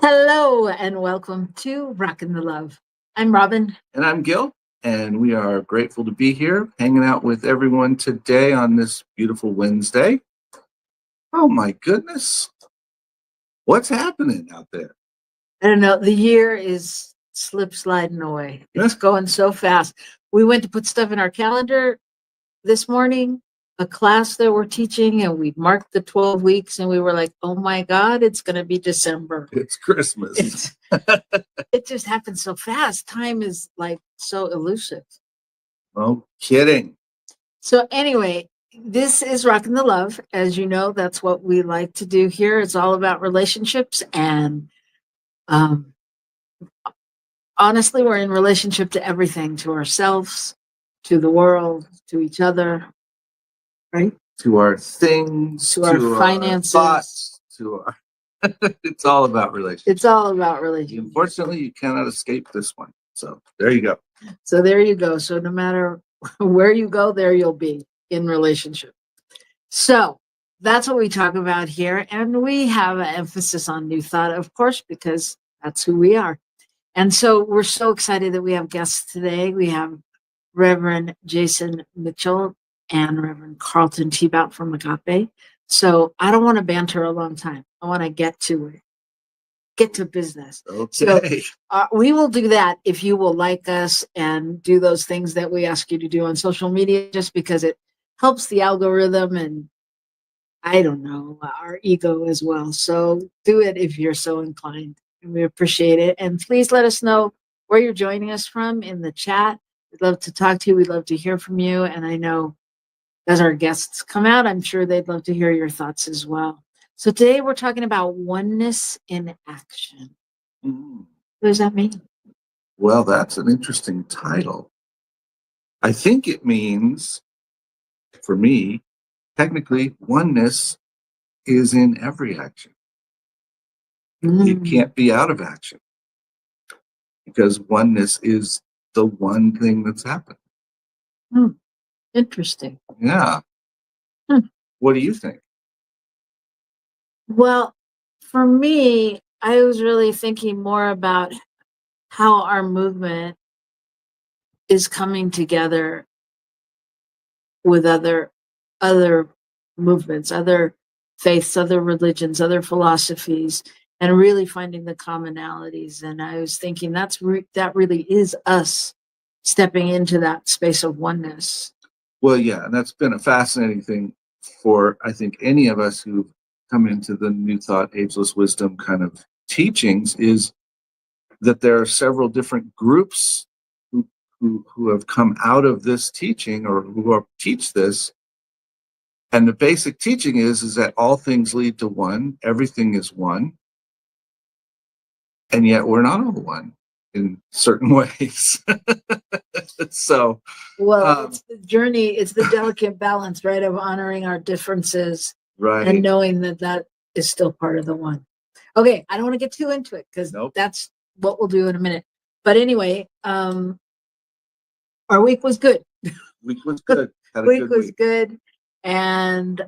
Hello and welcome to Rockin' the Love. I'm Robyn. And I'm Gil, and we are grateful to be here hanging out with everyone today on this beautiful Wednesday. Oh my goodness. What's happening out there? I don't know, the year is sliding away. It's going so fast. We went to put stuff in our calendar this morning, a class that we're teaching, and we marked the 12 weeks, and we were like, oh my God, it's going to be December. It's Christmas. It just happens so fast. Time is like so elusive. No kidding. So anyway, this is Rockin' the Love. As you know, that's what we like to do here. It's all about relationships. And honestly, we're in relationship to everything, to ourselves, to the world, to each other, right? To our things, to our finances, our thoughts, to our it's all about relationships. It's all about relationships. Unfortunately, you cannot escape this one. So there you go. So there you go. So no matter where you go, there you'll be in relationship. So that's what we talk about here. And we have an emphasis on New Thought, of course, because that's who we are. And so we're so excited that we have guests today. We have Reverend Jason Mitchell and Reverend Carlton Teabout from Agape. So I don't want to banter a long time. I want to get to it. Get to business. Okay. So we will do that if you will like us and do those things that we ask you to do on social media, just because it helps the algorithm and I don't know, our ego as well. So do it if you're so inclined. And we appreciate it. And please let us know where you're joining us from in the chat. We'd love to talk to you. We'd love to hear from you. And I know as our guests come out, I'm sure they'd love to hear your thoughts as well. So today we're talking about oneness in action. What does that mean? Well, that's an interesting title. I think it means, for me, technically, oneness is in every action. It can't be out of action because oneness is the one thing that's happened. Interesting. Yeah. What do you think? Well, for me, I was really thinking more about how our movement is coming together with other movements, other faiths, other religions, other philosophies, and really finding the commonalities. And I was thinking that really is us stepping into that space of oneness. Well, yeah, and that's been a fascinating thing for, I think, any of us who've come into the New Thought, Ageless Wisdom kind of teachings, is that there are several different groups who have come out of this teaching or who teach this. And the basic teaching is that all things lead to one, everything is one, and yet we're not all one in certain ways. So, it's the journey, it's the delicate balance, right, of honoring our differences, right, and knowing that is still part of the one. Okay, I don't want to get too into it because that's what we'll do in a minute. But anyway, our week was good. Week was good. Week was good. And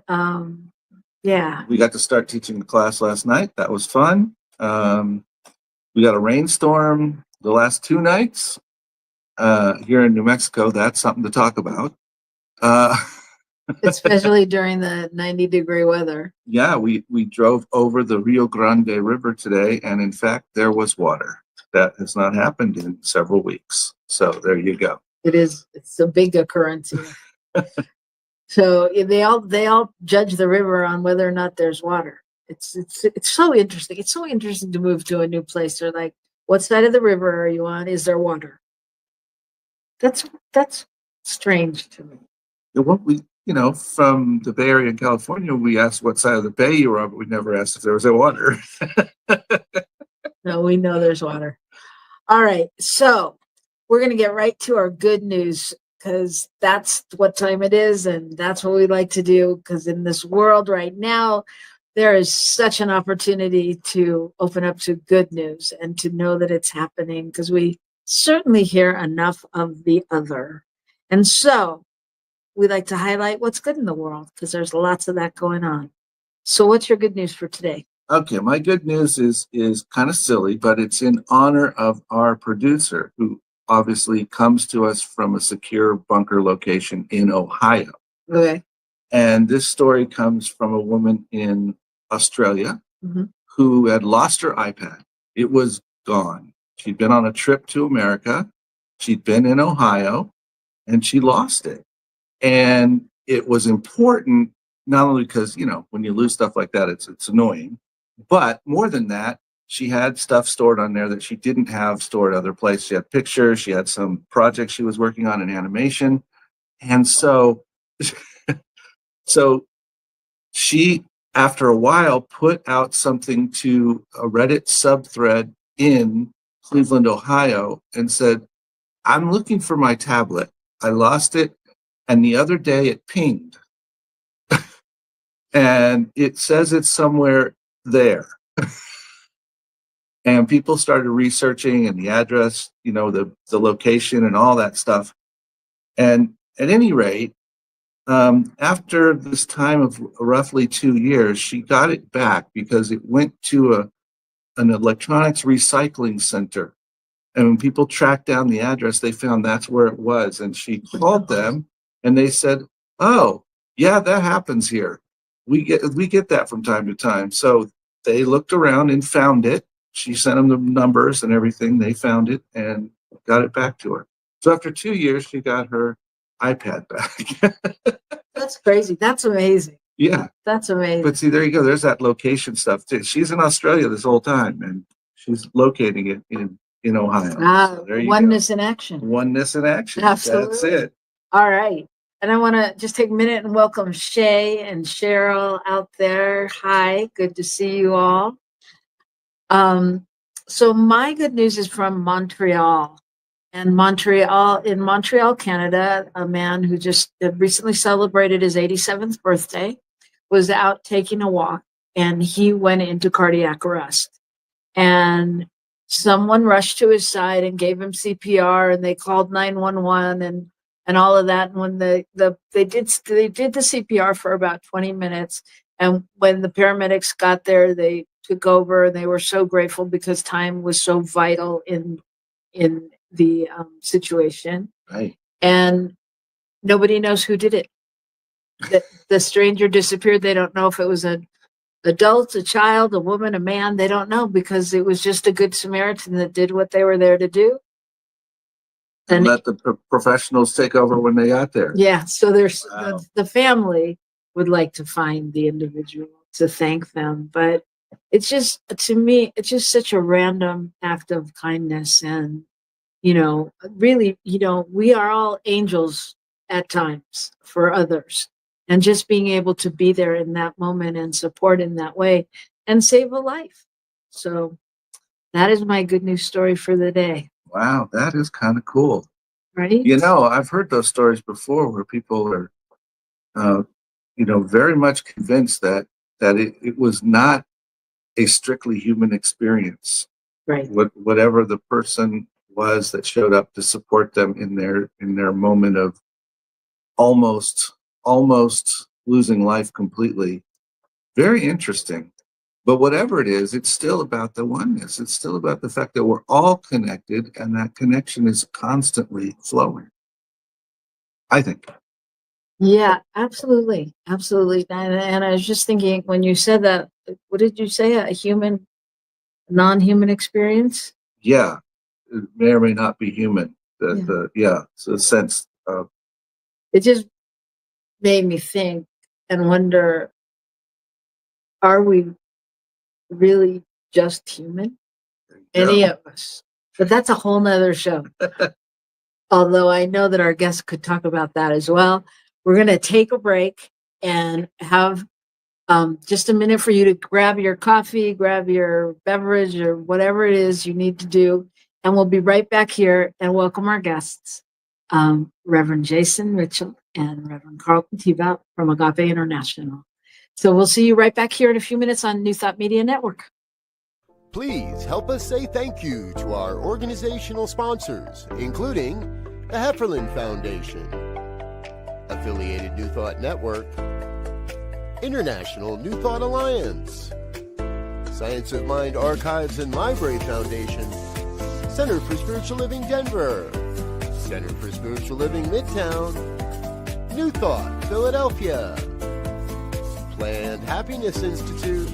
yeah. We got to start teaching the class last night. That was fun. We got a rainstorm the last 2 nights here in New Mexico. That's something to talk about. Especially during the 90-degree weather. Yeah, we drove over the Rio Grande River today, and in fact, there was water. That has not happened in several weeks. So there you go. It's a big occurrence here. So they all judge the river on whether or not there's water. It's so interesting. It's so interesting to move to a new place. They're like, what side of the river are you on? Is there water? That's strange to me. Well, from the Bay Area in California, we asked what side of the bay you were on, but we never asked if there was water. No, we know there's water. All right. So we're going to get right to our good news because that's what time it is. And that's what we like to do. Because in this world right now, there is such an opportunity to open up to good news and to know that it's happening, because we certainly hear enough of the other. And so we like to highlight what's good in the world because there's lots of that going on. So what's your good news for today? Okay, my good news is kind of silly, but it's in honor of our producer, who obviously comes to us from a secure bunker location in Ohio. Okay. And this story comes from a woman in Australia Mm-hmm. who had lost her iPad. It was gone. She'd been on a trip to America. She'd been in Ohio, and she lost it. And it was important, not only because, when you lose stuff like that, it's annoying, but more than that, she had stuff stored on there that she didn't have stored other places. She had pictures, she had some projects she was working on in animation. And so, so she, after a while, put out something to a Reddit subthread in Cleveland, Ohio, and said, I'm looking for my tablet. I lost it. And the other day it pinged. And it says it's somewhere there. And people started researching and the address, the location and all that stuff. And at any rate, after this time of roughly 2 years, she got it back because it went to an electronics recycling center. And when people tracked down the address, they found that's where it was. And she called them and they said, oh, yeah, that happens here. We get that from time to time. So they looked around and found it. She sent them the numbers and everything. They found it and got it back to her. So after 2 years, she got her iPad back. That's crazy. That's amazing. Yeah. That's amazing. But see, there you go. There's that location stuff too. She's in Australia this whole time and she's locating it in Ohio. So oneness in action. Oneness in action. Absolutely. That's it. All right. And I want to just take a minute and welcome Shay and Cheryl out there. Hi, good to see you all. So my good news is from Montreal. And in Montreal, Canada, a man who just recently celebrated his 87th birthday was out taking a walk and he went into cardiac arrest. And someone rushed to his side and gave him CPR and they called 911 and all of that. And when they did the CPR for about 20 minutes. And when the paramedics got there, they took over and they were so grateful because time was so vital in the situation. Right. And nobody knows who did it. The stranger disappeared. They don't know if it was an adult, a child, a woman, a man. They don't know because it was just a good Samaritan that did what they were there to do. And let the professionals take over when they got there. Yeah. So there's the family would like to find the individual to thank them. But it's just, to me, it's just such a random act of kindness. And, really, we are all angels at times for others. And just being able to be there in that moment and support in that way and save a life. So that is my good news story for the day. Wow, that is kind of cool. Right? I've heard those stories before where people are, very much convinced that it was not a strictly human experience. Right. Whatever the person was that showed up to support them in their moment of almost losing life completely. Very interesting. But whatever it is, it's still about the oneness. It's still about the fact that we're all connected and that connection is constantly flowing, I think. Yeah, absolutely. Absolutely. And I was just thinking when you said that, what did you say? A non-human experience? Yeah. It may or may not be human. So the sense of. It just made me think and wonder, are we really just human? Any of us? But that's a whole nother show. Although I know that our guests could talk about that as well. We're going to take a break and have just a minute for you to grab your coffee, grab your beverage, or whatever it is you need to do. And we'll be right back here and welcome our guests, Reverend Jason Mitchell and Reverend Carlton Teabout from Agape International. So we'll see you right back here in a few minutes on New Thought Media Network. Please help us say thank you to our organizational sponsors, including the Hefferland Foundation, Affiliated New Thought Network, International New Thought Alliance, Science of Mind Archives and Library Foundation, Center for Spiritual Living Denver, Center for Spiritual Living Midtown, New Thought Philadelphia, Planned Happiness Institute,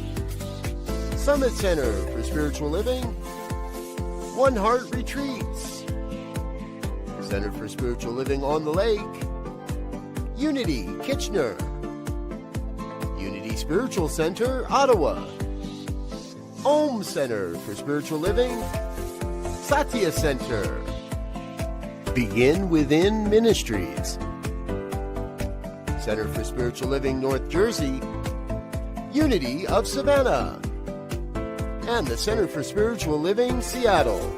Summit Center for Spiritual Living, One Heart Retreats, Center for Spiritual Living on the Lake, Unity Kitchener, Unity Spiritual Center Ottawa, Om Center for Spiritual Living, Satya Center, Begin Within Ministries, Center for Spiritual Living North Jersey, Unity of Savannah, and the Center for Spiritual Living Seattle,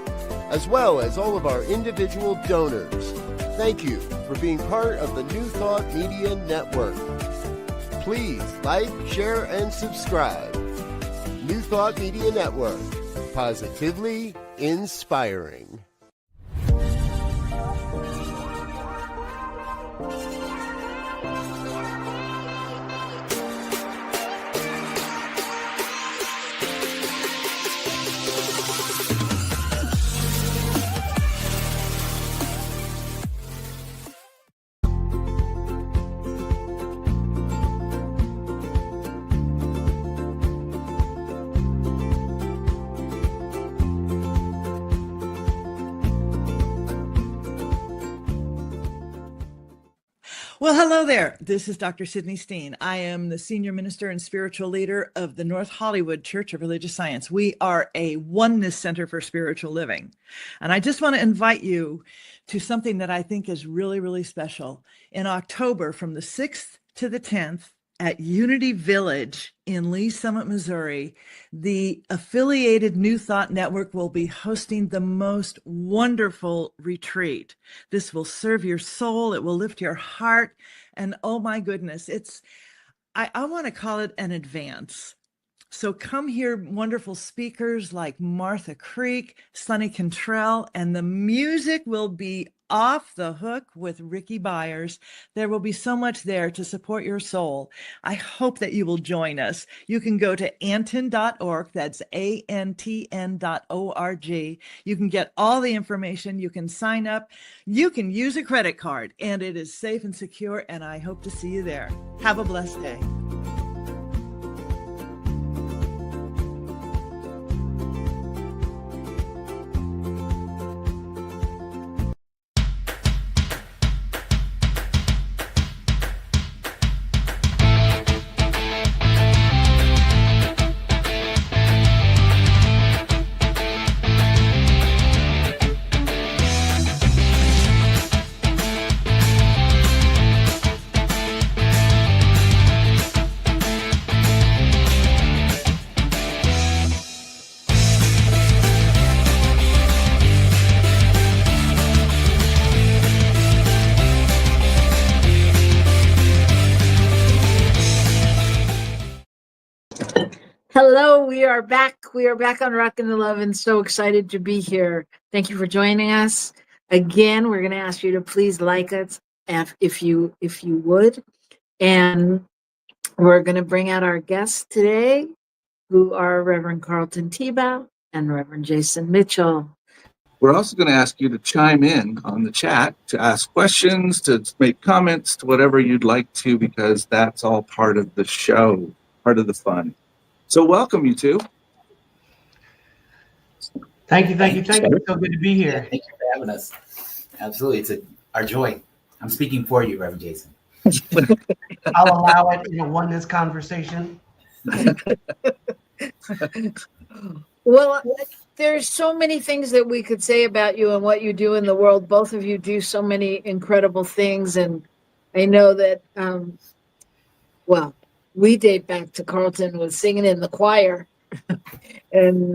as well as all of our individual donors. Thank you for being part of the New Thought Media Network. Please like, share, and subscribe. New Thought Media Network, positively inspiring. Well, hello there. This is Dr. Sydney Steen. I am the senior minister and spiritual leader of the North Hollywood Church of Religious Science. We are a oneness center for spiritual living. And I just want to invite you to something that I think is really, really special. In October, from the 6th to the 10th, at Unity Village in Lee Summit, Missouri, the affiliated New Thought Network will be hosting the most wonderful retreat. This will serve your soul. It will lift your heart. And oh my goodness, I want to call it an advance. So come hear wonderful speakers like Martha Creek, Sonny Cantrell, and the music will be off the hook with Ricky Byers. There will be so much there to support your soul. I hope that you will join us. You can go to antn.org. That's antn.org. You can get all the information. You can sign up. You can use a credit card, and it is safe and secure, and I hope to see you there. Have a blessed day. Hello, we are back. We are back on Rockin' 11. So excited to be here. Thank you for joining us. Again, we're going to ask you to please like us if you would. And we're going to bring out our guests today, who are Reverend Carlton Teabout and Reverend Jason Mitchell. We're also going to ask you to chime in on the chat, to ask questions, to make comments, to whatever you'd like to, because that's all part of the show, part of the fun. So welcome, you two. Thank you. It's so good to be here. Thank you for having us. Absolutely. It's our joy. I'm speaking for you, Reverend Jason. I'll allow it in a oneness conversation. Well, there's so many things that we could say about you and what you do in the world. Both of you do so many incredible things. And I know that, we date back to Carlton was singing in the choir. And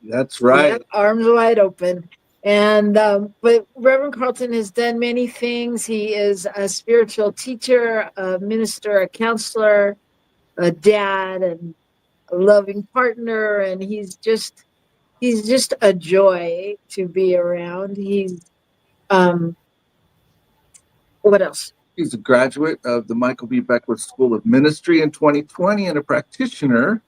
that's right. Arms wide open. And but Reverend Carlton has done many things. He is a spiritual teacher, a minister, a counselor, a dad, and a loving partner. And he's just a joy to be around. He's what else? He's a graduate of the Michael B. Beckwith School of Ministry in 2020 and a practitioner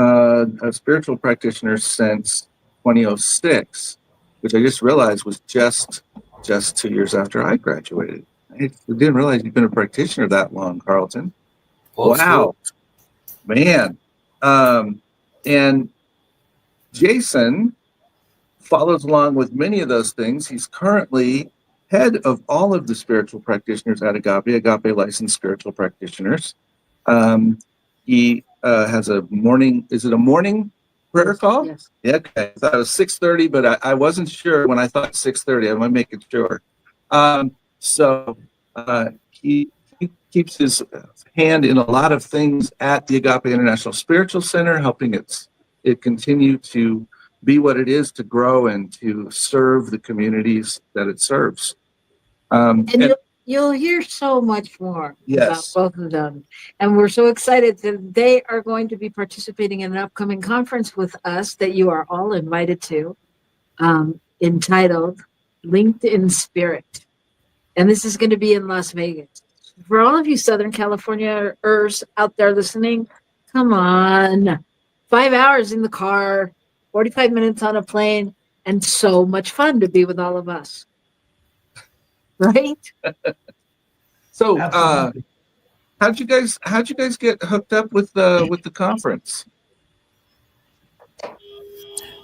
a spiritual practitioner since 2006, which I just realized was just 2 years after I graduated. I didn't realize you've been a practitioner that long, Carlton. Old Wow, school. man. And Jason follows along with many of those things. He's currently head of all of the spiritual practitioners at Agape licensed spiritual practitioners. He has a morning, is it a morning prayer call? Yes. Yeah, okay. I thought it was 6:30, but I wasn't sure when I thought 6:30. I want to make it sure. So he keeps his hand in a lot of things at the Agape International Spiritual Center, helping it continue to be what it is, to grow and to serve the communities that it serves. And you'll hear so much more Yes. about both of them. And we're so excited that they are going to be participating in an upcoming conference with us that you are all invited to, entitled Linked in Spirit. And this is going to be in Las Vegas. For all of you Southern Californians out there listening, come on. 5 hours in the car, 45 minutes on a plane, and so much fun to be with all of us. Right? So, Absolutely. how'd you guys get hooked up with the conference?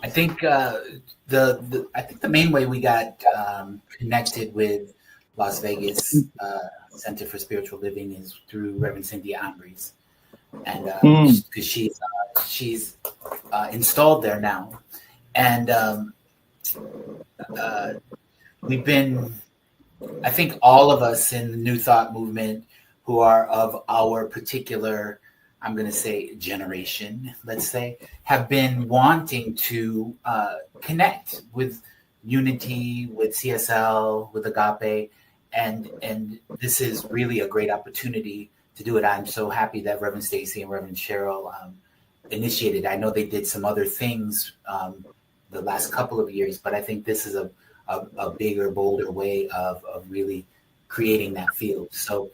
I think the main way we got connected with Las Vegas Center for Spiritual Living is through Reverend Cynthia Ambries, and because she's installed there now, and we've been, I think all of us in the New Thought movement who are of our particular, I'm going to say generation, let's say, have been wanting to connect with Unity, with CSL, with Agape, and this is really a great opportunity to do it. I'm so happy that Reverend Stacy and Reverend Cheryl initiated. I know they did some other things the last couple of years, but I think this is a bigger, bolder way of really creating that field. So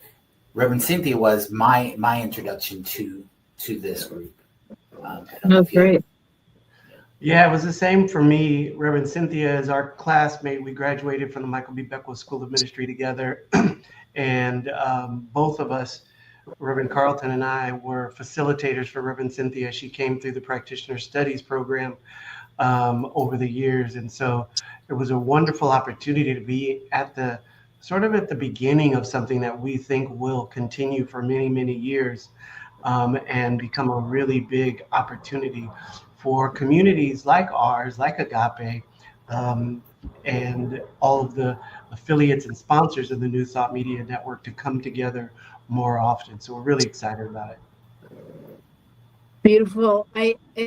Reverend Cynthia was my introduction to this group. Oh, great. Yeah, it was the same for me. Reverend Cynthia is our classmate. We graduated from the Michael B. Beckwith School of Ministry together. And both of us, Reverend Carlton and I, were facilitators for Reverend Cynthia. She came through the Practitioner Studies program over the years. And so it was a wonderful opportunity to be at the beginning of something that we think will continue for many, many years, and become a really big opportunity for communities like ours, like Agape, and all of the affiliates and sponsors of the New Thought Media Network to come together more often. So we're really excited about it. Beautiful.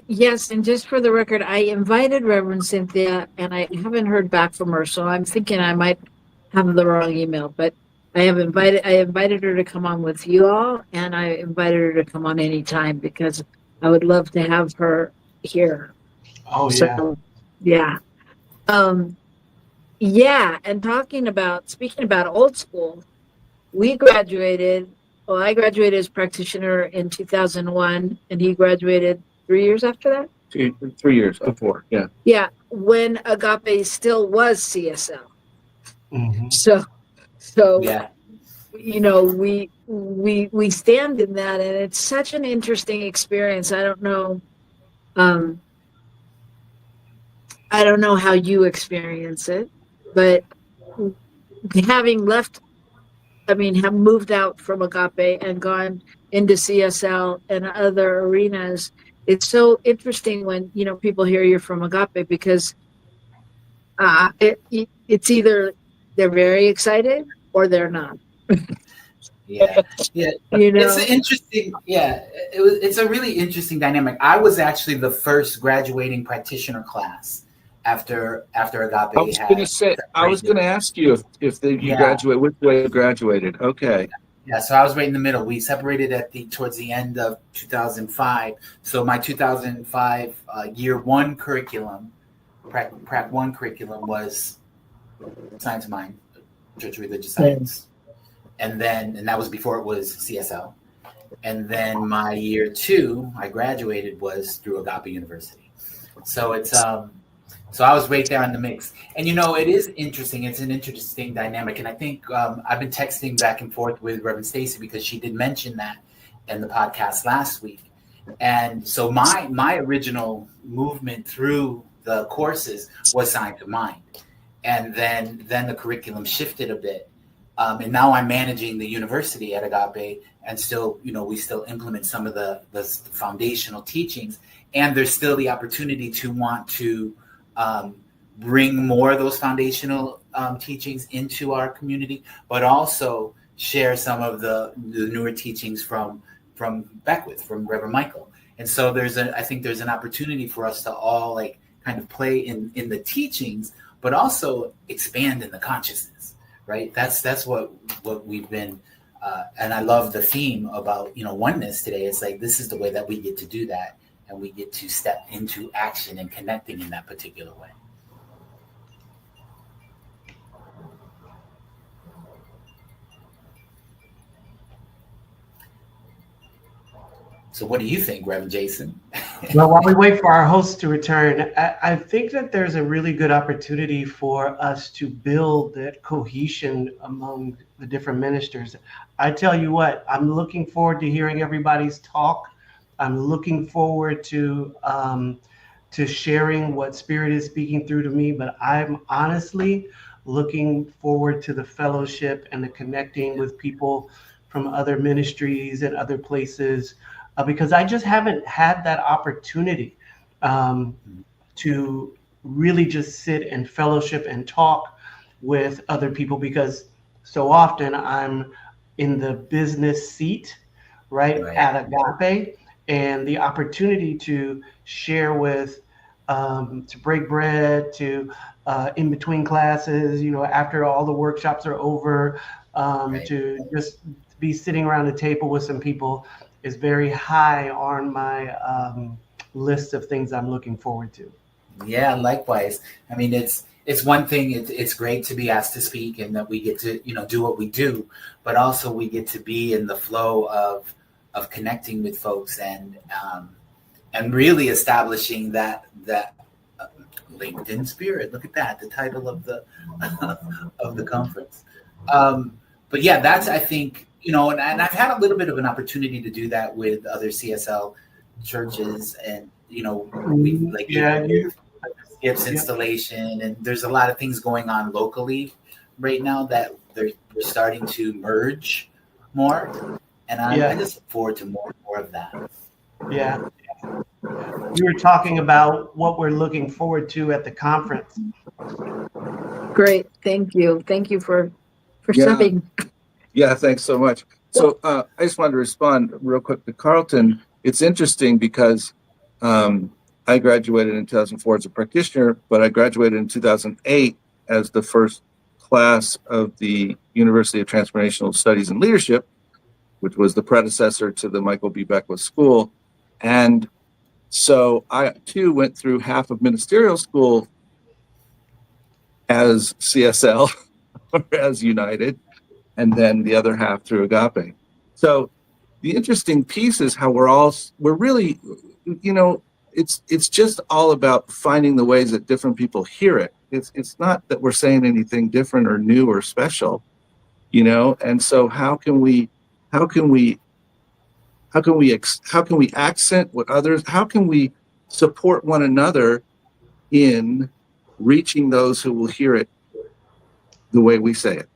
Yes, and just for the record, I invited Reverend Cynthia, and I haven't heard back from her, so I'm thinking I might have the wrong email. But I invited her to come on with you all, and I invited her to come on anytime because I would love to have her here. Oh, yeah. So, yeah. Yeah, and speaking about old school, I graduated as practitioner in 2001, and he graduated 3 years after that? 3 years, 4, yeah. Yeah, when Agape still was CSL. Mm-hmm. So Yeah. you know, we stand in that, and it's such an interesting experience. I don't know how you experience it, but having have moved out from Agape and gone into CSL and other arenas, it's so interesting when, people hear you're from Agape, because it's either they're very excited or they're not. Yeah. It's an interesting. Yeah, it's a really interesting dynamic. I was actually the first graduating practitioner class after Agape. I was going to ask you if you graduate, which way you graduated. Okay. Yeah, so I was right in the middle. We separated towards the end of 2005. So my 2005 year one curriculum, Prac 1 curriculum, was Science of Mind, Church of Religious Science. And that was before it was CSL. And then my year 2, I graduated, was through Agape University. So it's so I was right there in the mix. And it is interesting. It's an interesting dynamic. And I think I've been texting back and forth with Reverend Stacy because she did mention that in the podcast last week. And so my original movement through the courses was Science of Mind. And then the curriculum shifted a bit. And now I'm managing the university at Agape, and still, we still implement some of the foundational teachings. And there's still the opportunity to want to bring more of those foundational teachings into our community, but also share some of the newer teachings from Beckwith, from Reverend Michael. And so I think there's an opportunity for us to all kind of play in the teachings, but also expand in the consciousness, right? That's what we've been, and I love the theme about, oneness today. It's like, this is the way that we get to do that. And we get to step into action and connecting in that particular way. So what do you think, Reverend Jason? Well, while we wait for our host to return, I think that there's a really good opportunity for us to build that cohesion among the different ministers. I tell you what, I'm looking forward to hearing everybody's talk. I'm looking forward to sharing what Spirit is speaking through to me, but I'm honestly looking forward to the fellowship and the connecting with people from other ministries and other places, because I just haven't had that opportunity to really just sit and fellowship and talk with other people, because so often I'm in the business seat, right. At Agape. And the opportunity to share with, to break bread, to in between classes, after all the workshops are over, to just be sitting around a table with some people is very high on my list of things I'm looking forward to. Yeah, likewise. I mean, it's one thing. It's great to be asked to speak and that we get to, do what we do, but also we get to be in the flow of connecting with folks and really establishing that LinkedIn spirit. Look at that, the title of the of the conference. But yeah, that's, I think, and I've had a little bit of an opportunity to do that with other CSL churches, and Skip's installation, and there's a lot of things going on locally right now that they're starting to merge more. And I just look forward to more of that. Yeah. We were talking about what we're looking forward to at the conference. Great. Thank you. Thank you for stepping. Yeah, thanks so much. So I just wanted to respond real quick to Carlton. It's interesting because I graduated in 2004 as a practitioner, but I graduated in 2008 as the first class of the University of Transformational Studies and Leadership, which was the predecessor to the Michael B. Beckwith School. And so I, too, went through half of ministerial school as CSL, or as United, and then the other half through Agape. So the interesting piece is how we're really, it's just all about finding the ways that different people hear it. It's not that we're saying anything different or new or special, and so how can we accent what others, how can we support one another in reaching those who will hear it the way we say it?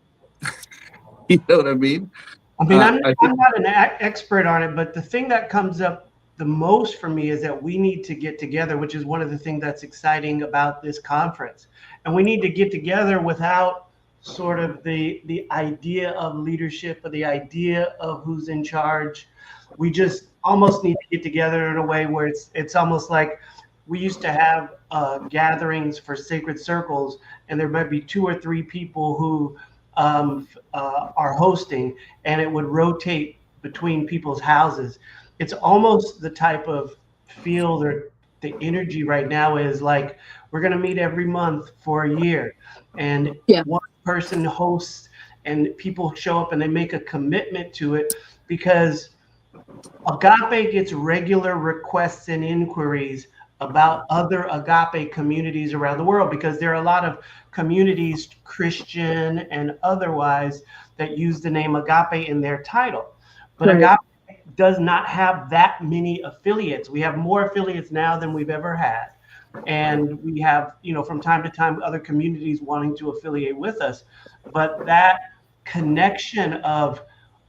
You know what I mean? I'm not an expert on it, but the thing that comes up the most for me is that we need to get together, which is one of the things that's exciting about this conference. And we need to get together without sort of the idea of leadership or the idea of who's in charge. We just almost need to get together in a way where it's almost like we used to have gatherings for sacred circles, and there might be 2 or 3 people who are hosting, and it would rotate between people's houses. It's almost the type of feel or the energy right now is like we're going to meet every month for a year, and one person hosts and people show up and they make a commitment to it, because Agape gets regular requests and inquiries about other agape communities around the world, because there are a lot of communities, Christian and otherwise, that use the name agape in their title. But Right. agape does not have that many affiliates. We have more affiliates now than we've ever had. And we have, from time to time, other communities wanting to affiliate with us. But that connection of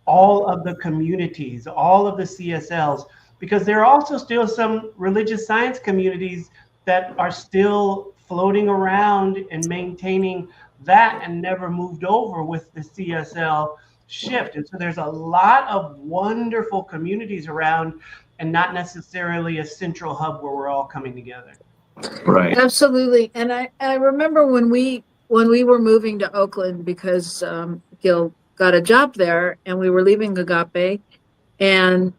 all of the communities, all of the CSLs, because there are also still some religious science communities that are still floating around and maintaining that and never moved over with the CSL shift. And so there's a lot of wonderful communities around, and not necessarily a central hub where we're all coming together. Right. Absolutely. And I remember when we were moving to Oakland, because Gil got a job there and we were leaving Agape, and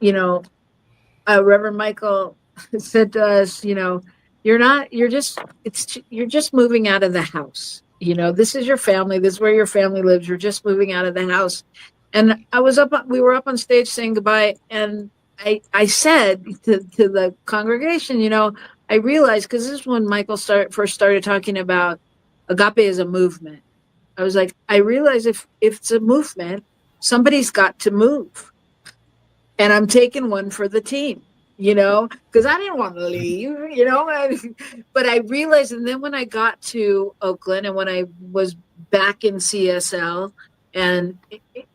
Reverend Michael said to us, you're just moving out of the house. This is your family. This is where your family lives. You're just moving out of the house. And we were up on stage saying goodbye. And I said to the congregation, I realized, because this is when Michael first started talking about agape as a movement. I was like, I realize if it's a movement, somebody's got to move. And I'm taking one for the team, because I didn't want to leave, but I realized, and then when I got to Oakland and when I was back in CSL, and,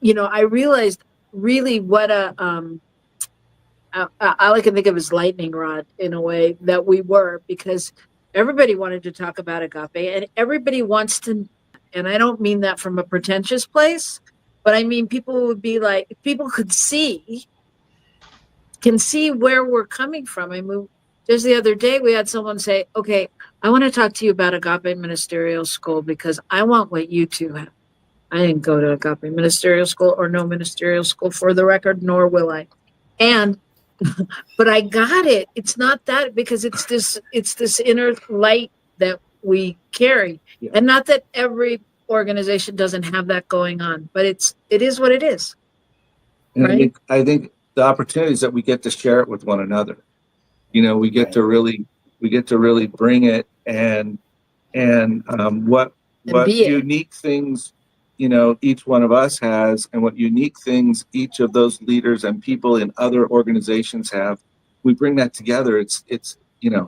I realized really what all I can think of is lightning rod, in a way, that we were, because everybody wanted to talk about agape and everybody wants to, and I don't mean that from a pretentious place, but I mean, people would be like, if people can see where we're coming from. I mean, just the other day we had someone say, okay, I want to talk to you about Agape Ministerial School because I want what you two have. I didn't go to Agape Ministerial School or no ministerial school, for the record, nor will I. And but I got it. It's not that, because it's this inner light that we carry. Yeah. And not that every organization doesn't have that going on, but it is what it is. And Right? I think the opportunities that we get to share it with one another, we get to really bring it and what be it. unique things, each one of us has, and what unique things each of those leaders and people in other organizations have. We bring that together. It's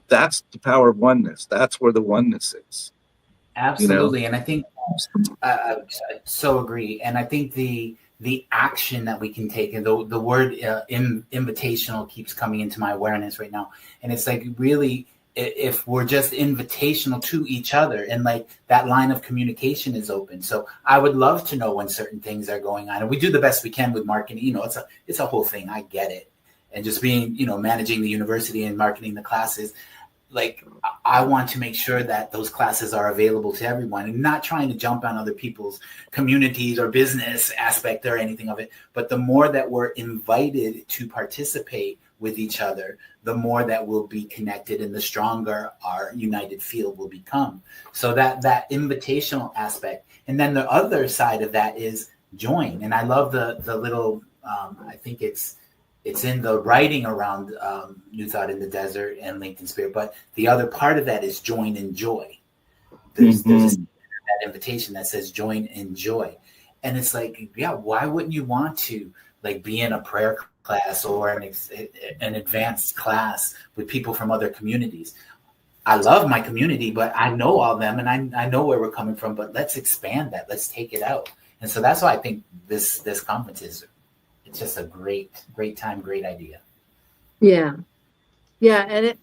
that's the power of oneness. That's where the oneness is. Absolutely. And I think I so agree. And I think the action that we can take, and the word invitational keeps coming into my awareness right now. And it's like, really, if we're just invitational to each other, and like that line of communication is open. So I would love to know when certain things are going on, and we do the best we can with marketing. It's a whole thing. I get it. And just being, managing the university and marketing the classes, like, I want to make sure that those classes are available to everyone, and not trying to jump on other people's communities or business aspect or anything of it. But the more that we're invited to participate with each other, the more that we'll be connected, and the stronger our united field will become. So that invitational aspect. And then the other side of that is join. And I love the little, I think it's in the writing around New Thought in the Desert and Linked in Spirit. But the other part of that is join in joy. There's that invitation that says join in joy. And it's like, yeah, why wouldn't you want to like be in a prayer class or an advanced class with people from other communities? I love my community, but I know all of them, and I know where we're coming from, but let's expand that. Let's take it out. And so that's why I think this conference it's just a great time, great idea. Yeah. Yeah. And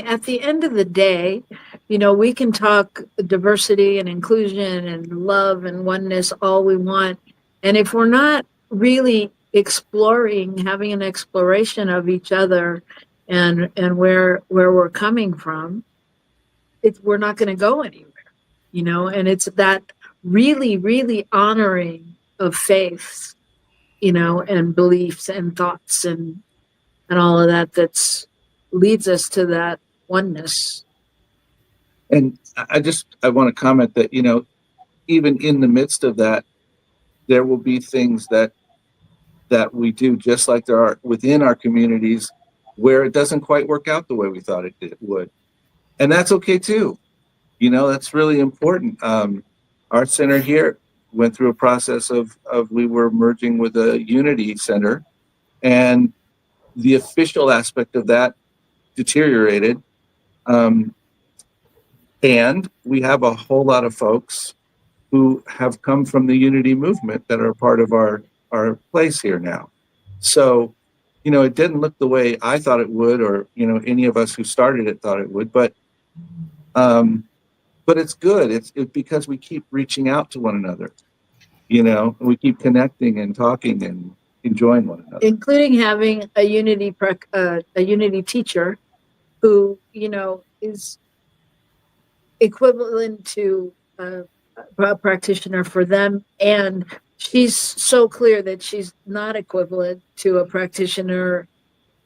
at the end of the day, we can talk diversity and inclusion and love and oneness all we want. And if we're not really having an exploration of each other and where we're coming from, we're not going to go anywhere, and it's that really, really honoring of faiths, and beliefs and thoughts and all of that leads us to that oneness. And I want to comment that, even in the midst of that, there will be things that that we do, just like there are within our communities where it doesn't quite work out the way we thought it would. And that's okay too. That's really important. Our center here went through a process of we were merging with a Unity Center, and the official aspect of that deteriorated. And we have a whole lot of folks who have come from the Unity movement that are part of our place here now. So, it didn't look the way I thought it would, or, any of us who started it thought it would, but it's good. It's because we keep reaching out to one another, we keep connecting and talking and enjoying one another. Including having a Unity teacher who, is equivalent to a practitioner for them, and she's so clear that she's not equivalent to a practitioner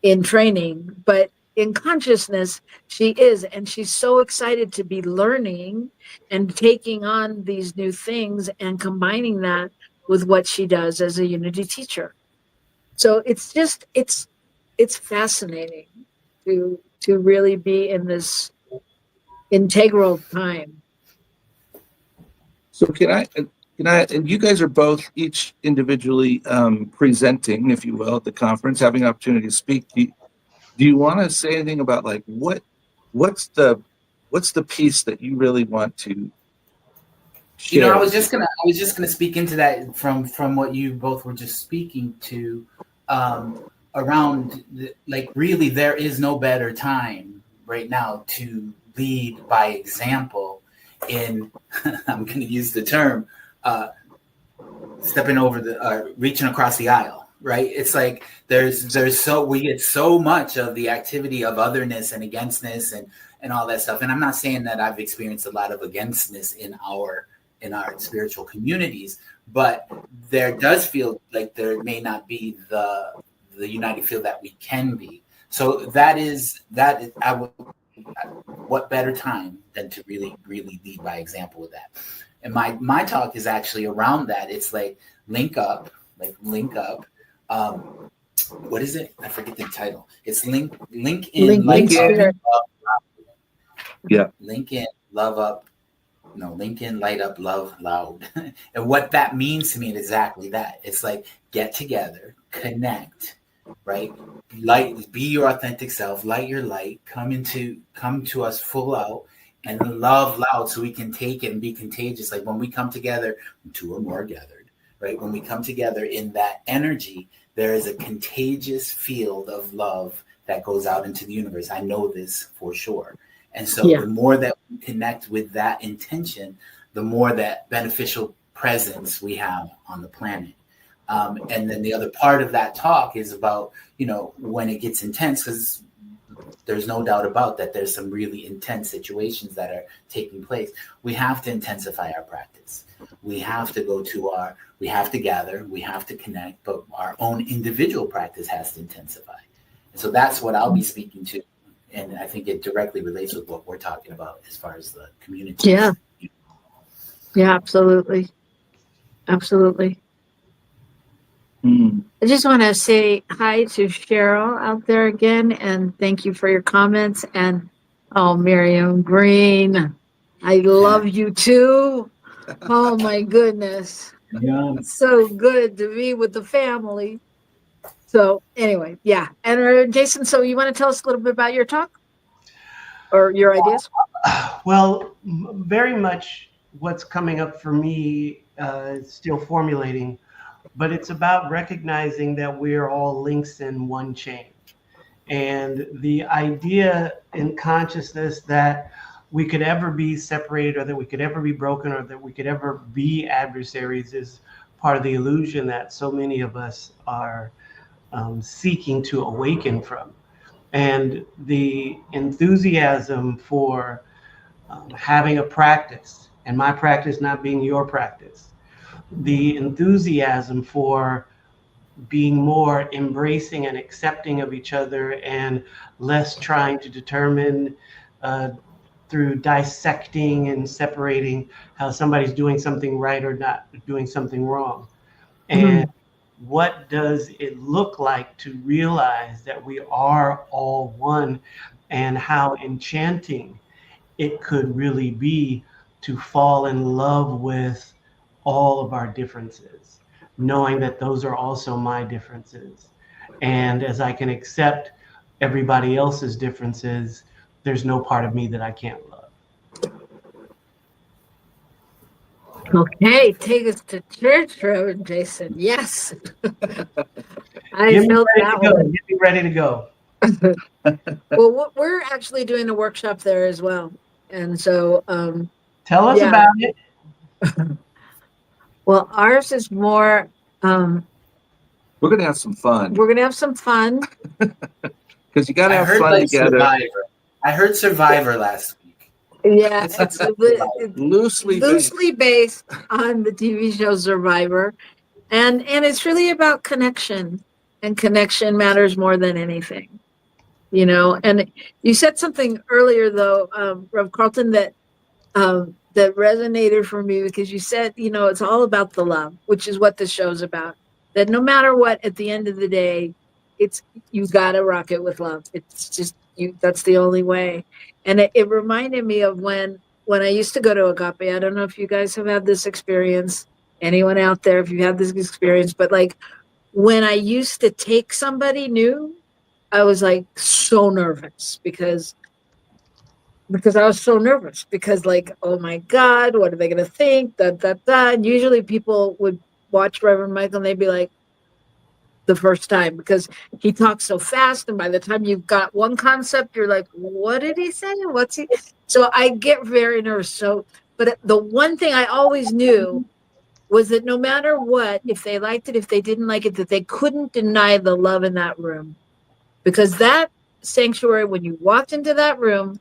in training, but in consciousness she is, and she's so excited to be learning and taking on these new things and combining that with what she does as a Unity teacher. So it's fascinating to really be in this integral time. So can I, and you guys are both each individually presenting, if you will, at the conference, having an opportunity to speak. Do you want to say anything about like what's the piece that you really want to share? I was just gonna speak into that from what you both were just speaking to, around really there is no better time right now to lead by example in I'm going to use the term stepping over reaching across the aisle, right? It's like we get so much of the activity of otherness and againstness and all that stuff. And I'm not saying that I've experienced a lot of againstness in our spiritual communities, but there does feel like there may not be the united field that we can be. So what better time than to really, really lead by example with that? And my talk is actually around that. It's like link up. What is it? I forget the title. It's link in, light up, love. Yeah. Link in, love up. No, link in, light up, love loud. And what that means to me is exactly that. It's like get together, connect, right? Light, be your authentic self, light your light, come to us full out and love loud so we can take it and be contagious. Like when we come together, two or more gathered, right? When we come together in that energy, there is a contagious field of love that goes out into the universe. I know this for sure. And so the more that we connect with that intention, the more that beneficial presence we have on the planet. And then the other part of that talk is about, when it gets intense, because there's no doubt about that there's some really intense situations that are taking place. We have to intensify our practice. We have to we have to gather, we have to connect, but our own individual practice has to intensify. And so that's what I'll be speaking to. And I think it directly relates with what we're talking about as far as the community. Yeah. Yeah, absolutely. Absolutely. I just want to say hi to Cheryl out there again, and thank you for your comments. And Miriam Green, I love you too. Oh my goodness. Yeah. It's so good to be with the family. So anyway, yeah. And Jason, so you want to tell us a little bit about your talk or your ideas? Well, very much what's coming up for me is still formulating, but it's about recognizing that we're all links in one chain. And the idea in consciousness that we could ever be separated, or that we could ever be broken, or that we could ever be adversaries is part of the illusion that so many of us are seeking to awaken from. And the enthusiasm for having a practice, and my practice not being your practice, the enthusiasm for being more embracing and accepting of each other and less trying to determine through dissecting and separating how somebody's doing something right or not doing something wrong. And what does it look like to realize that we are all one, and how enchanting it could really be to fall in love with all of our differences, knowing that those are also my differences. And as I can accept everybody else's differences, there's no part of me that I can't love. Okay, take us to church, Reverend Jason. Yes. I Get me felt ready that to go. one. Get me ready to go. Well, we're actually doing a workshop there as well. And so, Tell us yeah. about it. Well, ours is more, We're going to have some fun we're going to have some fun. because you got to I have heard fun like together. Survivor. I heard Survivor last week. Yeah, It's it's Loosely based. based on the TV show Survivor. And it's really about connection, and connection matters more than anything, you know. And you said something earlier, though, Rev Carlton, that that resonated for me, because you said, you know, it's all about the love, which is what the show's about. That no matter what, at the end of the day, it's, you gotta rock it with love. It's just you. That's the only way. And it reminded me of when I used to go to Agape. I don't know if you guys have had this experience. Anyone out there, if you have this experience, but like when I used to take somebody new, I was like so nervous because I was so nervous because, like, oh my God, what are they going to think? Da, da, da. And usually people would watch Reverend Michael and they'd be like, the first time, because he talks so fast. And by the time you've got one concept, you're like, what did he say? What's he? So I get very nervous. So, but the one thing I always knew was that no matter what, if they liked it, if they didn't like it, that they couldn't deny the love in that room. Because that sanctuary, when you walked into that room,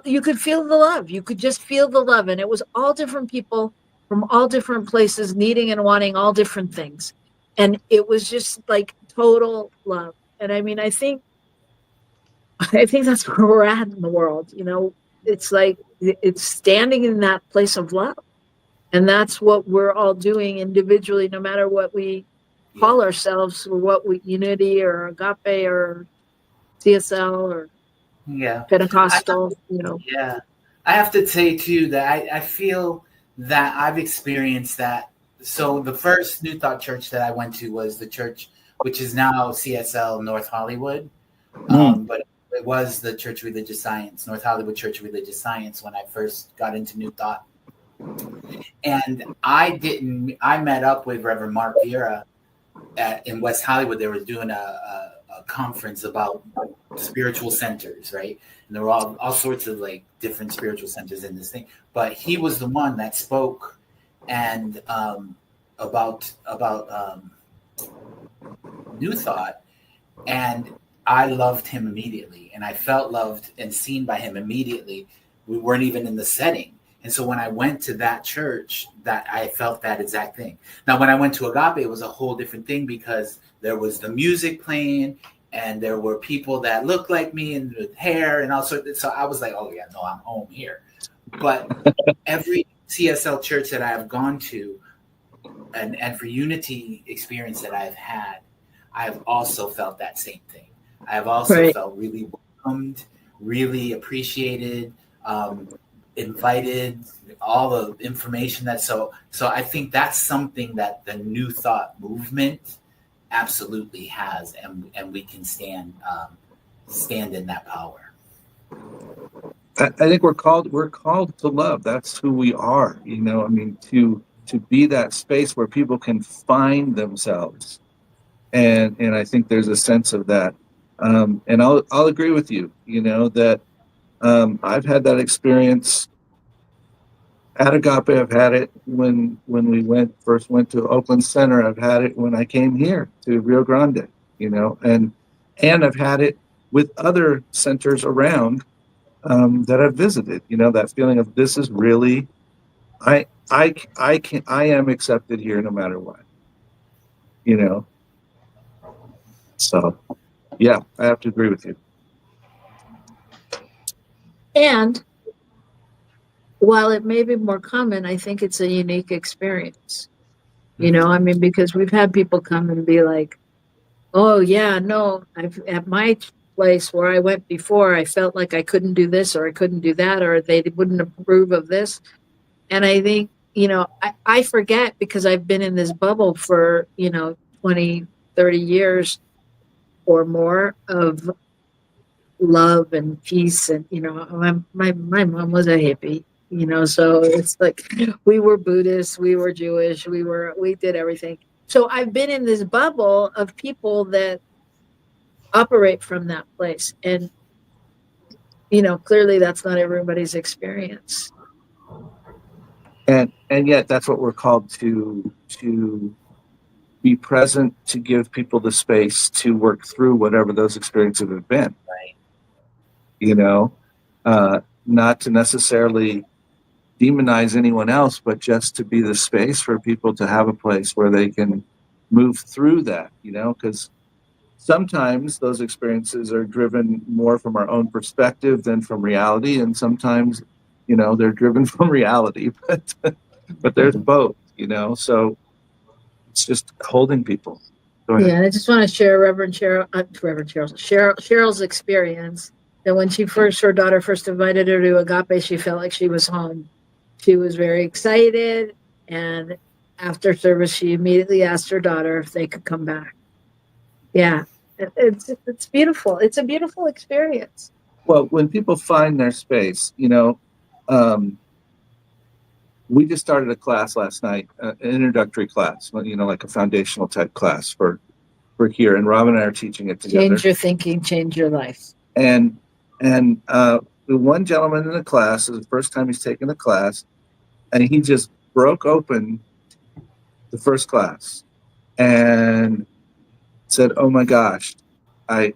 you could feel the love. You could just feel the love. And it was all different people from all different places, needing and wanting all different things. And it was just like total love. And I mean, I think that's where we're at in the world. You know, it's like, it's standing in that place of love. And that's what we're all doing individually, no matter what we call ourselves, or what we, Unity or Agape or CSL or Pentecostal, you know. Yeah. I have to say too that I feel that I've experienced that. So the first New Thought church that I went to was the church, which is now CSL North Hollywood. But it was the Church of Religious Science, North Hollywood Church of Religious Science, when I first got into New Thought. And I met up with Reverend Mark Vieira in West Hollywood. They were doing a conference about spiritual centers, right? And there were all sorts of like different spiritual centers in this thing. But he was the one that spoke and about New Thought, and I loved him immediately, and I felt loved and seen by him immediately. We weren't even in the setting. And so when I went to that church, that I felt that exact thing. Now, when I went to Agape, it was a whole different thing, because there was the music playing and there were people that looked like me and with hair and all sorts. So I was like, oh yeah, no, I'm home here. But every CSL church that I have gone to, and for Unity experience that I've had, I have also felt that same thing. I have also felt really welcomed, really appreciated, invited, all the information that so I think that's something that the New Thought movement absolutely has, and we can stand in that power. I think we're called to love. That's who we are. You know, I mean, to be that space where people can find themselves, and I think there's a sense of that. And I'll agree with you. You know that I've had that experience at Agape. I've had it when we first went to Oakland Center. I've had it when I came here to Rio Grande. You know, and I've had it with other centers around that I've visited. You know, that feeling of this is really, I am accepted here no matter what. You know, so yeah, I have to agree with you. And while it may be more common, I think it's a unique experience. You know, I mean, because we've had people come and be like, oh yeah, no, I've at my place where I went before, I felt like I couldn't do this or I couldn't do that, or they wouldn't approve of this. And I think, you know, I forget because I've been in this bubble for, you know, 20, 30 years or more of love and peace. And, you know, my mom was a hippie, you know, so it's like we were Buddhists, we were Jewish, we did everything. So I've been in this bubble of people that operate from that place. And, you know, clearly that's not everybody's experience. And yet that's what we're called to be present, to give people the space to work through whatever those experiences have been. Right. You know, not to necessarily demonize anyone else, but just to be the space for people to have a place where they can move through that, you know, because sometimes those experiences are driven more from our own perspective than from reality. And sometimes, you know, they're driven from reality, but there's both, you know, so it's just holding people. Go ahead. Yeah, and I just want to share Cheryl's experience that when her daughter first invited her to Agape, she felt like she was home. She was very excited, and after service, she immediately asked her daughter if they could come back. Yeah, it's beautiful. It's a beautiful experience. Well, when people find their space, you know, we just started a class last night, an introductory class, you know, like a foundational type class for here, and Robyn and I are teaching it together. Change your thinking, change your life. And the one gentleman in the class, is the first time he's taken the class, and he just broke open the first class and said, "Oh my gosh, I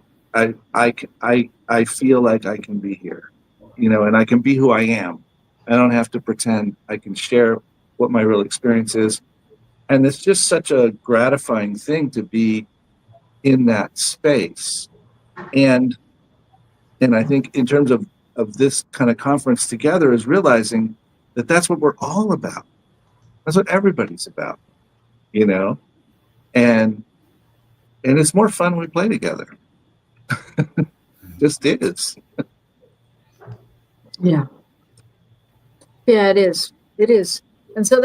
feel like I can be here, you know, and I can be who I am. I don't have to pretend. I can share what my real experience is." And it's just such a gratifying thing to be in that space. And I think in terms of this kind of conference together is realizing that that's what we're all about. That's what everybody's about, you know, and it's more fun when we play together. Just is. Yeah. Yeah, it is. It is. And so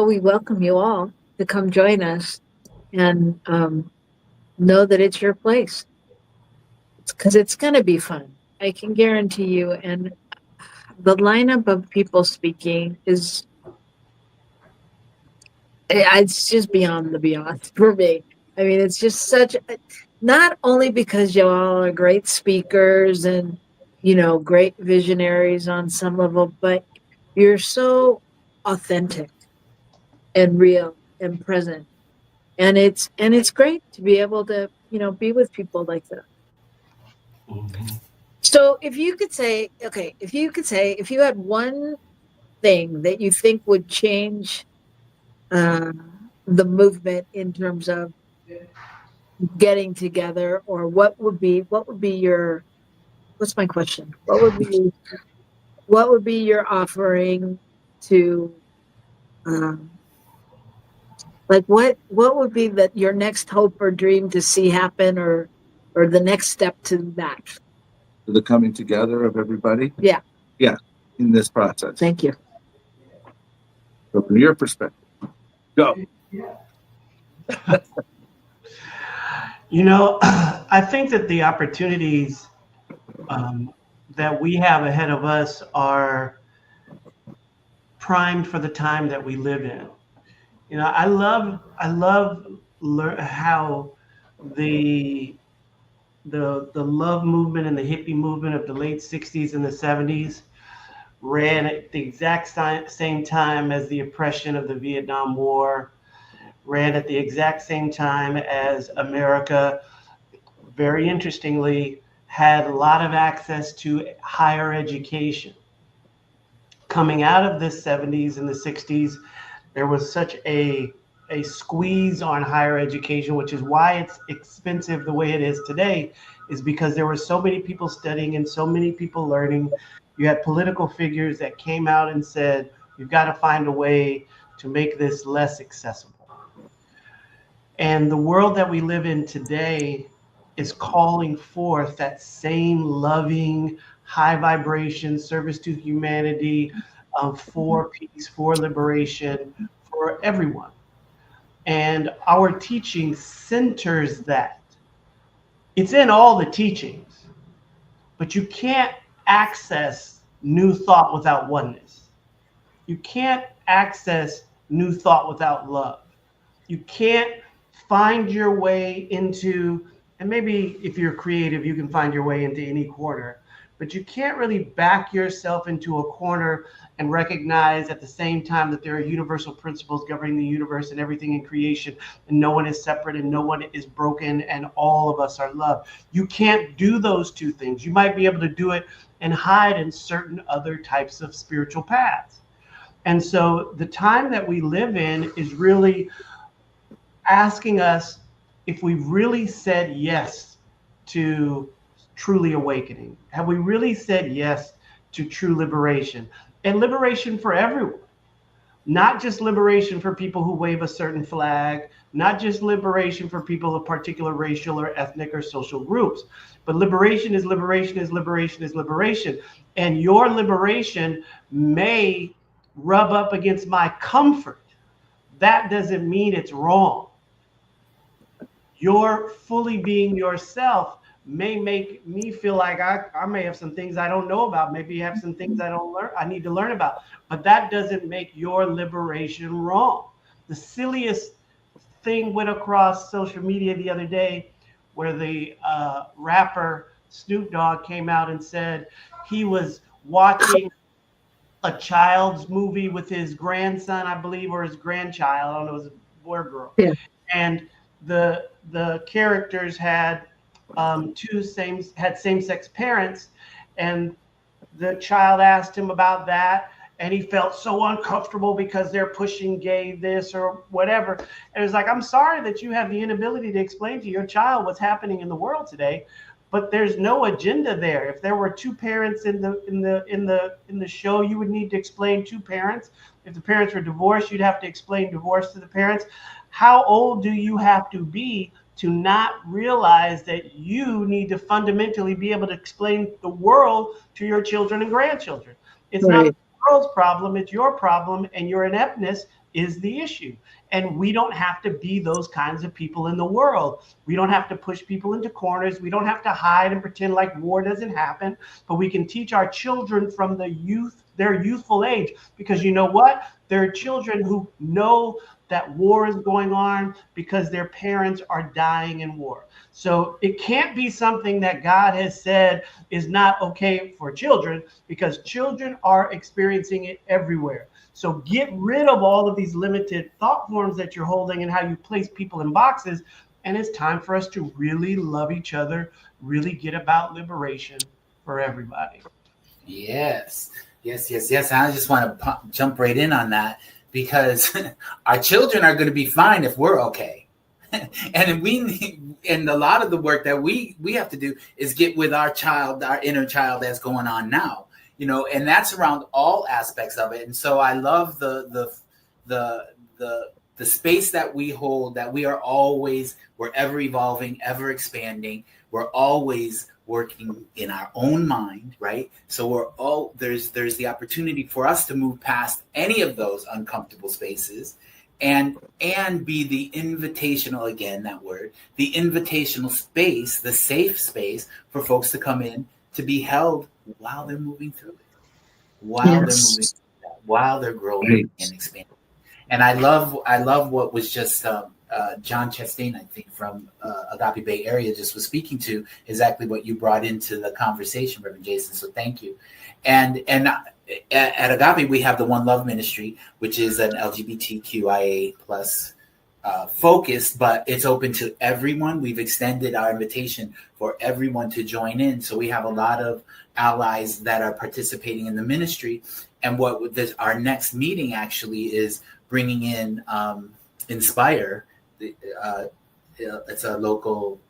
we welcome you all to come join us and know that it's your place. Because it's going to be fun. I can guarantee you. And the lineup of people speaking it's just beyond the beyond for me. I mean, it's just not only because you all are great speakers and, you know, great visionaries on some level, but you're so authentic and real and present. And it's great to be able to, you know, be with people like that. Mm-hmm. So if you had one thing that you think would change the movement in terms of getting together, or what's my question? What would be your offering to, like what would be your next hope or dream to see happen, or the next step to that? The coming together of everybody. Yeah. In this process. Thank you. So from your perspective, go. You know, I think that the opportunities that we have ahead of us are primed for the time that we live in. You know, I love how the love movement and the hippie movement of the late 60s and the 70s ran at the exact same time as the oppression of the Vietnam War, ran at the exact same time as America, very interestingly, had a lot of access to higher education. Coming out of the 70s and the 60s, there was such a squeeze on higher education, which is why it's expensive the way it is today, is because there were so many people studying and so many people learning. You had political figures that came out and said, we've got to find a way to make this less accessible. And the world that we live in today is calling forth that same loving, high vibration service to humanity, for peace, for liberation, for everyone. And our teaching centers that. It's in all the teachings, but you can't access new thought without oneness. You can't access new thought without love. You can't find your way into, and maybe if you're creative, you can find your way into any corner, but you can't really back yourself into a corner and recognize at the same time that there are universal principles governing the universe and everything in creation, and no one is separate and no one is broken and all of us are loved. You can't do those two things. You might be able to do it and hide in certain other types of spiritual paths. And so the time that we live in is really asking us if we've really said yes to truly awakening. Have we really said yes to true liberation? And liberation for everyone, not just liberation for people who wave a certain flag, not just liberation for people of particular racial or ethnic or social groups, but liberation is liberation is liberation is liberation. And your liberation may rub up against my comfort. That doesn't mean it's wrong. Your fully being yourself may make me feel like I may have some things I don't know about. Maybe you have some things I need to learn about. But that doesn't make your liberation wrong. The silliest thing went across social media the other day where the rapper Snoop Dogg came out and said he was watching a child's movie with his grandson, I believe, or his grandchild. I don't know, it was a boy or girl. Yeah. And the characters had same-sex parents, and the child asked him about that, and he felt so uncomfortable because they're pushing gay this or whatever. And it was like, I'm sorry that you have the inability to explain to your child what's happening in the world today, but there's no agenda there. If there were two parents in the show, you would need to explain two parents. If the parents were divorced, you'd have to explain divorce to the parents. How old do you have to be to not realize that you need to fundamentally be able to explain the world to your children and grandchildren? It's Right. not the world's problem, it's your problem, and your ineptness is the issue. And we don't have to be those kinds of people in the world. We don't have to push people into corners. We don't have to hide and pretend like war doesn't happen, but we can teach our children from their youthful age, because you know what? There are children who know that war is going on because their parents are dying in war. So it can't be something that God has said is not okay for children, because children are experiencing it everywhere. So get rid of all of these limited thought forms that you're holding and how you place people in boxes. And it's time for us to really love each other, really get about liberation for everybody. Yes. And I just want to jump right in on that, because our children are going to be fine if we're okay. And a lot of the work that we have to do is get with our child, our inner child that's going on now, and that's around all aspects of it. And so I love the space that we hold, that we're ever evolving, ever expanding. We're always working in our own mind, right? So there's the opportunity for us to move past any of those uncomfortable spaces and be the invitational, again, that word, the invitational space, the safe space for folks to come in to be held while they're moving through it, while they're growing and expanding. And I love what was just John Chastain, I think, from Agape Bay Area, just was speaking to exactly what you brought into the conversation, Reverend Jason. So thank you. And at Agape, we have the One Love Ministry, which is an LGBTQIA plus focus, but it's open to everyone. We've extended our invitation for everyone to join in. So we have a lot of allies that are participating in the ministry. And our next meeting actually is bringing in Inspire. It's a local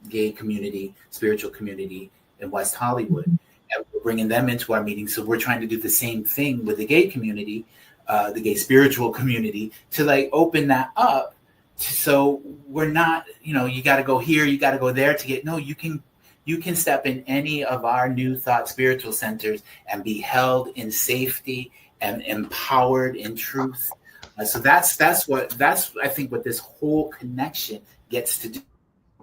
gay community, spiritual community in West Hollywood. And we're bringing them into our meeting. So we're trying to do the same thing with the gay community the gay spiritual community, to like open that up. So we're not, you got to go here, you got to go there to get, no, you can step in any of our New Thought spiritual centers and be held in safety and empowered in truth. So that's I think what this whole connection gets to do.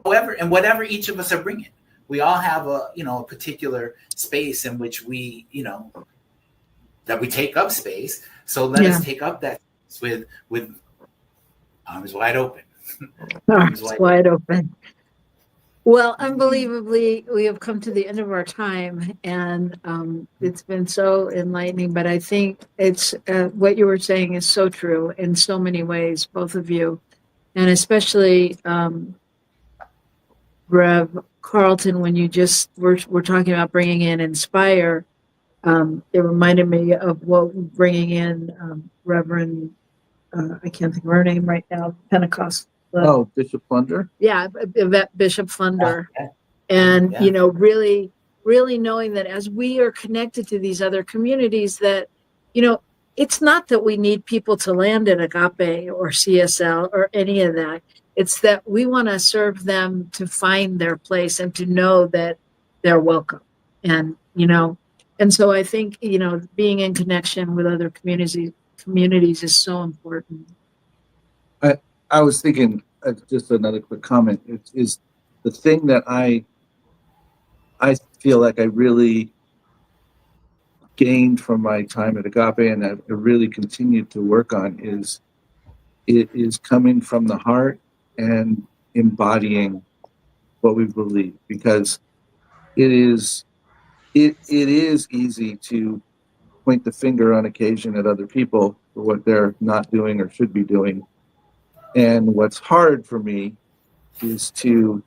Whatever each of us are bringing, we all have a particular space in which we that we take up space. So let us take up that space with arms wide open. Arms wide open. Well, unbelievably, we have come to the end of our time, and it's been so enlightening. But I think it's what you were saying is so true in so many ways, both of you, and especially Rev Carlton, when you just were talking about bringing in Inspire. It reminded me of what bringing in Reverend. I can't think of her name right now. Pentecost. Bishop Plunder. Yeah, Bishop Plunder. And, really, really knowing that as we are connected to these other communities that, it's not that we need people to land at Agape or CSL or any of that. It's that we want to serve them to find their place and to know that they're welcome. And, and so I think, being in connection with other communities is so important. I was thinking, just another quick comment, is the thing that I feel like I really gained from my time at Agape, and I really continued to work on, is it is coming from the heart and embodying what we believe, because it is easy to point the finger on occasion at other people for what they're not doing or should be doing. And what's hard for me is to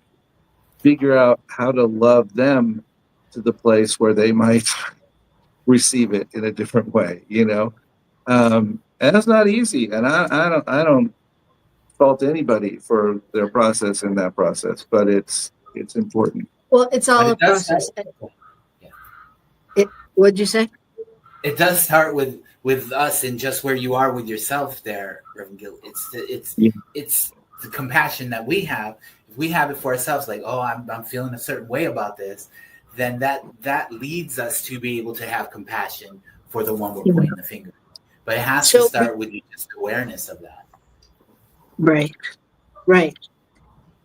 figure out how to love them to the place where they might receive it in a different way, and it's not easy. And I don't fault anybody for their process in that process, but it's important. Well, it's all a process. What'd you say? It does start with us and just where you are with yourself there, Reverend Gill. It's the compassion that we have. If we have it for ourselves, like, I'm feeling a certain way about this, then that leads us to be able to have compassion for the one we're pointing the finger. But it has to start with just awareness of that. Right.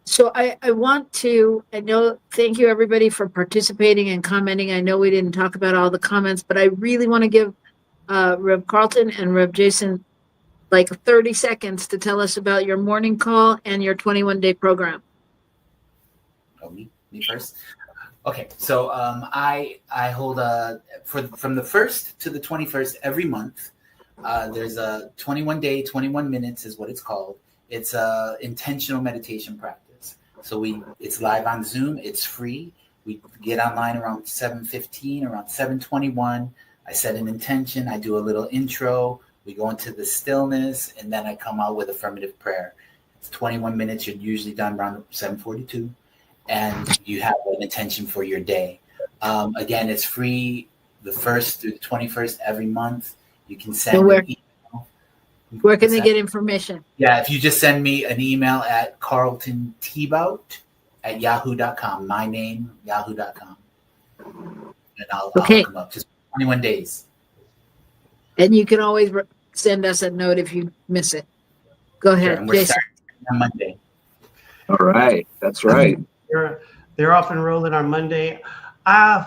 So I want to, thank you everybody for participating and commenting. I know we didn't talk about all the comments, but I really want to give Rev Carlton and Rev Jason like 30 seconds to tell us about your morning call and your 21-day program. Oh, me first? Okay, so I hold from the 1st to the 21st every month. There's a 21-day, 21 minutes is what it's called. It's a intentional meditation practice. So it's live on Zoom. It's free. We get online around 7:15, around 7:21. I set an intention. I do a little intro. We go into the stillness, and then I come out with affirmative prayer. It's 21 minutes. You're usually done around 7:42, and you have an intention for your day. Again, it's free the 1st through the 21st every month. You can send an email. Where can they get information? Yeah, if you just send me an email at Carlton Teabout at yahoo.com, my name, yahoo.com. And I'll come up. Just 21 days. And you can always send us a note if you miss it. Go ahead, Sure, Jason. On Monday. All right, that's right. They're off and rolling on Monday.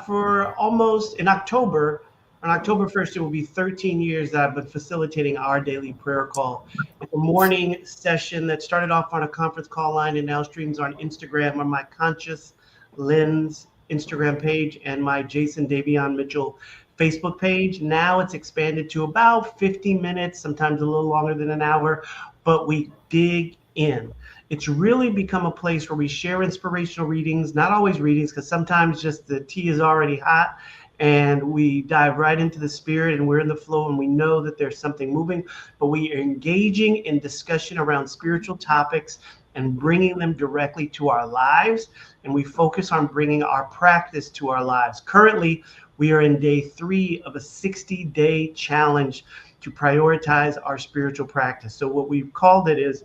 For almost in October, on October 1st, it will be 13 years that I've been facilitating our daily prayer call. It's a morning session that started off on a conference call line and now streams on Instagram on my Conscious Lens Instagram page and my Jason Mitchell Facebook page. Now it's expanded to about 50 minutes, sometimes a little longer than an hour, but we dig in. It's really become a place where we share inspirational readings, not always readings, because sometimes just the tea is already hot. And we dive right into the spirit and we're in the flow and we know that there's something moving, but we are engaging in discussion around spiritual topics and bringing them directly to our lives. And we focus on bringing our practice to our lives. Currently, we are in day 3 of a 60-day challenge to prioritize our spiritual practice. So what we've called it is,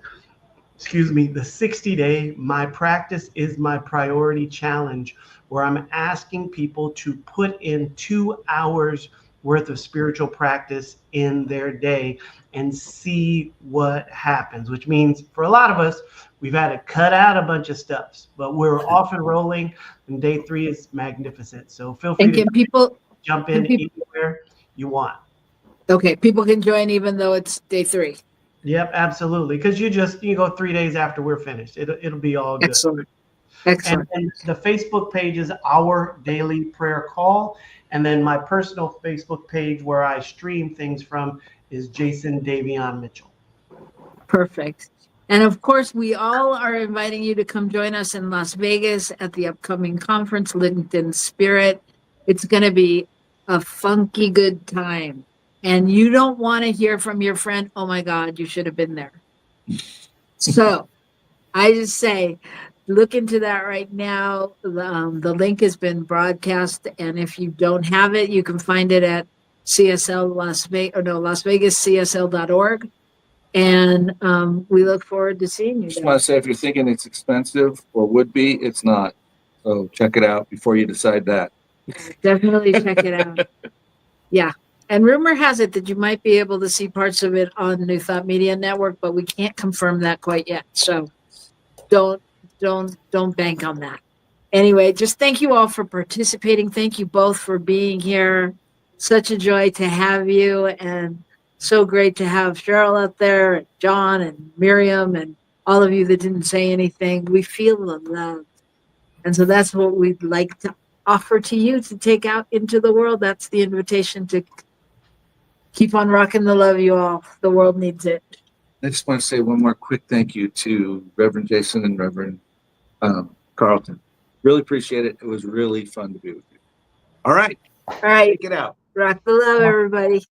the 60-day My Practice is My Priority challenge, where I'm asking people to put in 2 hours worth of spiritual practice in their day and see what happens, which means for a lot of us, we've had to cut out a bunch of stuff, but we're off and rolling, and day 3 is magnificent. So feel free And to can people, jump in anywhere you want. okay, people can join even though it's day 3. Yep, absolutely. Because you go 3 days after we're finished. It'll be all good. Excellent. Excellent. And the Facebook page is Our Daily Prayer Call. And then my personal Facebook page where I stream things from is Jason Davion Mitchell. Perfect. And of course, we all are inviting you to come join us in Las Vegas at the upcoming conference, LinkedIn Spirit. It's going to be a funky good time. And you don't want to hear from your friend, oh my God, you should have been there. So I just say, look into that right now. The link has been broadcast. And if you don't have it, you can find it at LasVegasCSL.org. And we look forward to seeing you Just there. want to say, if you're thinking it's expensive or would be, it's not. So check it out before you decide that. Definitely check it out. Yeah. And rumor has it that you might be able to see parts of it on New Thought Media Network, but we can't confirm that quite yet. So don't bank on that. Anyway, just thank you all for participating. Thank you both for being here. Such a joy to have you, and so great to have Cheryl out there, and John and Miriam, and all of you that didn't say anything. We feel the love. And so that's what we'd like to offer to you to take out into the world. That's the invitation to keep on rocking the love, you all. The world needs it. I just want to say one more quick thank you to Reverend Jason and Reverend Carlton. Really appreciate it. It was really fun to be with you. All right. All right. Take it out. Rock the love, everybody.